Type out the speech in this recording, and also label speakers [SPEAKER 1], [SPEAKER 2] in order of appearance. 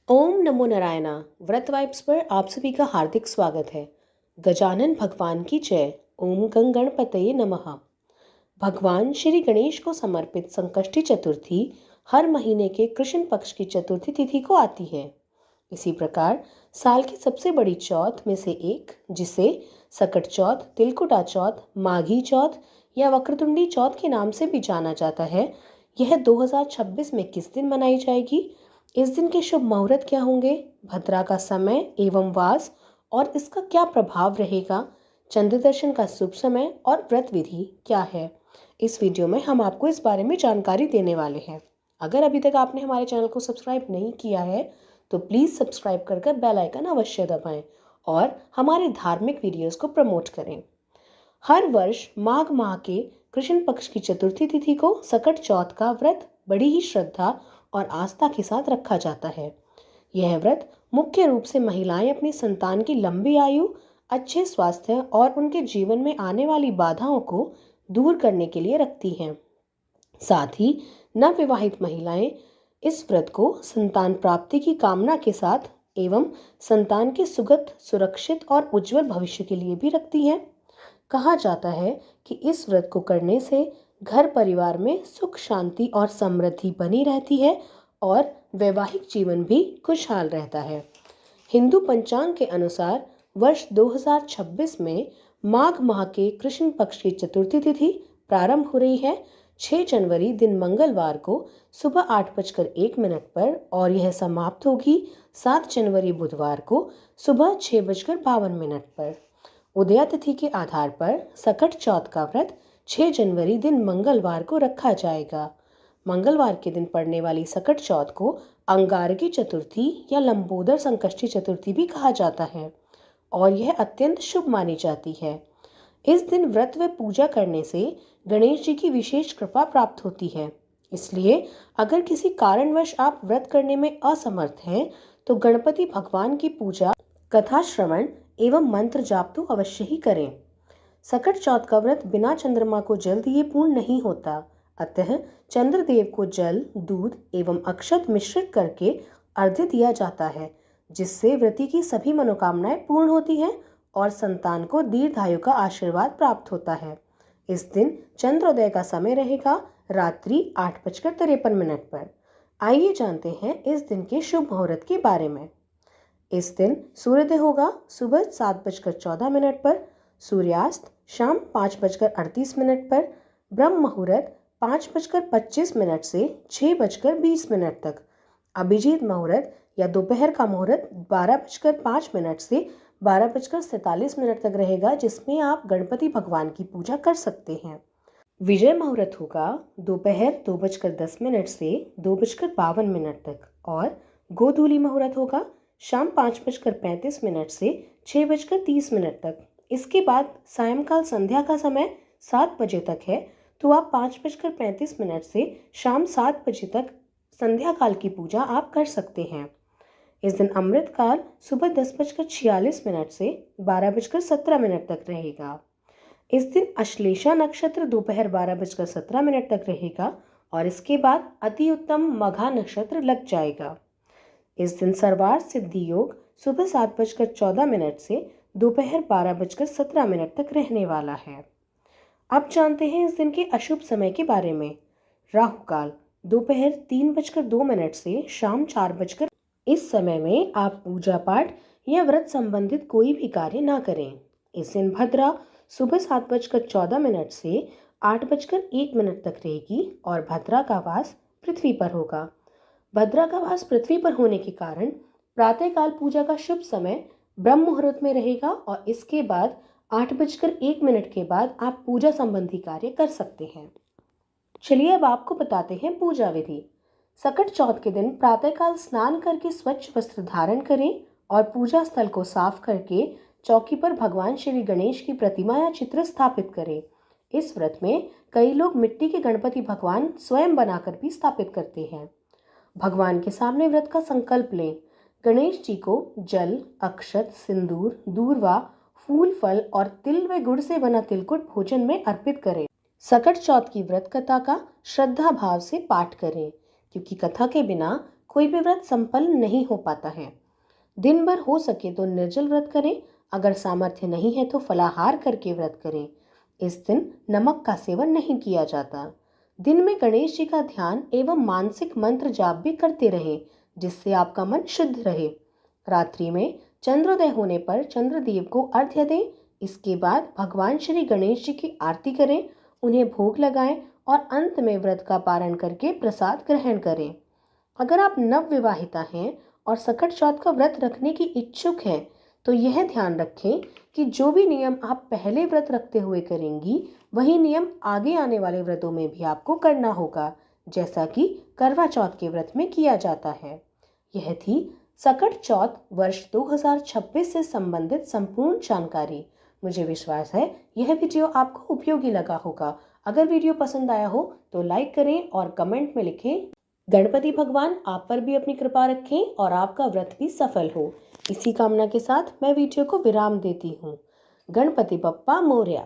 [SPEAKER 1] ओम नमो नारायणा। व्रत वाइब्स पर आप सभी का हार्दिक स्वागत है। गजानन भगवान की जय। ओम गं गणपतये नमः। भगवान श्री गणेश को समर्पित संकष्टी चतुर्थी हर महीने के कृष्ण पक्ष की चतुर्थी तिथि को आती है। इसी प्रकार साल की सबसे बड़ी चौथ में से एक, जिसे सकट चौथ, तिलकुटा चौथ, माघी चौथ या वक्रतुंडी चौथ के नाम से भी जाना जाता है, यह 2026 में किस दिन मनाई जाएगी, इस दिन के शुभ मुहूर्त क्या होंगे, भद्रा का समय एवं वास और इसका क्या प्रभाव रहेगा, चंद्र दर्शन का शुभ समय और व्रत विधि क्या है, इस वीडियो में हम आपको इस बारे में जानकारी देने वाले हैं। अगर अभी तक आपने हमारे चैनल को सब्सक्राइब नहीं किया है तो प्लीज़ सब्सक्राइब कर बेल आइकन अवश्य दबाएं और हमारे धार्मिक वीडियोस को प्रमोट करें। हर वर्ष माघ माह के कृष्ण पक्ष की चतुर्थी तिथि को सकट चौथ का व्रत बड़ी ही श्रद्धा और आस्था के साथ रखा जाता है। यह व्रत मुख्य रूप से महिलाएं अपनी संतान की लंबी आयु, अच्छे स्वास्थ्य और उनके जीवन में आने वाली बाधाओं को दूर करने के लिए रखती हैं। साथ ही नवविवाहित महिलाएं इस व्रत को संतान प्राप्ति की कामना के साथ एवं संतान के सुगत, सुरक्षित और उज्जवल भविष्य के लिए भी रखती हैं। कहा जाता है कि इस व्रत को करने से घर परिवार में सुख, शांति और समृद्धि बनी रहती है और वैवाहिक जीवन भी खुशहाल रहता है। हिंदू पंचांग के अनुसार वर्ष 2026 में माघ माह के कृष्ण पक्ष की चतुर्थी तिथि प्रारंभ हो रही है 6 जनवरी दिन मंगलवार को सुबह 8:01 पर और यह समाप्त होगी 7 जनवरी बुधवार को सुबह 6:52 पर। उदया तिथि के आधार पर सकट चौथ का व्रत 6 जनवरी दिन मंगलवार को रखा जाएगा। मंगलवार के दिन पड़ने वाली सकट चौथ को अंगारकी चतुर्थी या लंबोदर संकष्टी चतुर्थी भी कहा जाता है और यह अत्यंत शुभ मानी जाती है। इस दिन व्रत व पूजा करने से गणेश जी की विशेष कृपा प्राप्त होती है। इसलिए अगर किसी कारणवश आप व्रत करने में असमर्थ हैं तो गणपति भगवान की पूजा, कथा श्रवण एवं मंत्र जाप तो अवश्य ही करें। सकट चौथ का व्रत बिना चंद्रमा को जल दिए पूर्ण नहीं होता, अतः चंद्रदेव को जल, दूध एवं अक्षत मिश्रित करके अर्घ्य दिया जाता है, जिससे व्रती की सभी मनोकामनाएं पूर्ण होती हैं और संतान को दीर्घायु का आशीर्वाद प्राप्त होता है। इस दिन चंद्रोदय का समय रहेगा रात्रि 8:53 पर। आइए जानते हैं इस दिन के शुभ मुहूर्त के बारे में। इस दिन सूर्योदय होगा सुबह 7:14 पर, सूर्यास्त शाम 5:38 पर, ब्रह्म मुहूर्त 5:25 से 6:20 तक, अभिजीत मुहूर्त या दोपहर का मुहूर्त 12:05 से 12:47 तक रहेगा, जिसमें आप गणपति भगवान की पूजा कर सकते हैं। विजय मुहूर्त होगा दोपहर 2:10 से 2:52 तक और गोधूली मुहूर्त होगा शाम 5:35 से 6:30 तक। इसके बाद सायंकाल संध्या का समय 7 बजे तक है, तो आप 5:35 से शाम 7 बजे तक संध्या काल की पूजा आप कर सकते हैं। इस दिन अमृत काल सुबह 10:46 से 12:17 तक रहेगा। इस दिन अश्लेषा नक्षत्र दोपहर 12:17 तक रहेगा और इसके बाद अति उत्तम मघा नक्षत्र लग जाएगा। इस दिन सर्वार्थ सिद्धि योग सुबह 7:14 से दोपहर 12:17 तक रहने वाला है। अब जानते हैं इस दिन के अशुभ समय के बारे में। राहु काल दोपहर 3:02 से शाम 4:00। इस समय में आप पूजा पाठ या व्रत संबंधित कोई भी कार्य ना करें। इस दिन भद्रा सुबह 7:14 से 8:01 तक रहेगी और भद्रा का वास पृथ्वी पर होगा। भद्रा का वास पृथ्वी पर होने के कारण प्रातःकाल पूजा का शुभ समय ब्रह्म मुहूर्त में रहेगा और इसके बाद 8:01 के बाद आप पूजा संबंधी कार्य कर सकते हैं। चलिए अब आपको बताते हैं पूजा विधि। सकट चौथ के दिन प्रातःकाल स्नान करके स्वच्छ वस्त्र धारण करें और पूजा स्थल को साफ करके चौकी पर भगवान श्री गणेश की प्रतिमा या चित्र स्थापित करें। इस व्रत में कई लोग मिट्टी के गणपति भगवान स्वयं बनाकर भी स्थापित करते हैं। भगवान के सामने व्रत का संकल्प लें। गणेश जी को जल, अक्षत, सिंदूर, दूर्वा, फूल, फल और तिल व गुड़ से बना तिलकुट भोजन में अर्पित करें। सकट चौथ की व्रत कथा का श्रद्धा भाव से पाठ करें, क्योंकि कथा के बिना कोई भी व्रत संपन्न नहीं हो पाता है। दिन भर हो सके तो निर्जल व्रत करें। अगर सामर्थ्य नहीं है तो फलाहार करके व्रत करें। इस दिन नमक का सेवन नहीं किया जाता। दिन में गणेश जी का ध्यान एवं मानसिक मंत्र जाप भी करते रहें, जिससे आपका मन शुद्ध रहे। रात्रि में चंद्रोदय होने पर चंद्रदेव को अर्घ्य दें। इसके बाद भगवान श्री गणेश जी की आरती करें, उन्हें भोग लगाएं और अंत में व्रत का पारण करके प्रसाद ग्रहण करें। अगर आप नवविवाहिता हैं और सकट चौथ का व्रत रखने की इच्छुक हैं, तो यह ध्यान रखें कि जो भी नियम आप पहले व्रत रखते हुए करेंगी, वही नियम आगे आने वाले व्रतों में भी आपको करना होगा, जैसा कि करवा चौथ के व्रत में किया जाता है। यह थी सकट चौथ वर्ष 2026 से संबंधित संपूर्ण जानकारी। मुझे विश्वास है यह वीडियो आपको उपयोगी लगा होगा। अगर वीडियो पसंद आया हो तो लाइक करें और कमेंट में लिखें। गणपति भगवान आप पर भी अपनी कृपा रखें और आपका व्रत भी सफल हो। इसी कामना के साथ मैं वीडियो को विराम देती हूँ। गणपति बप्पा मोरया।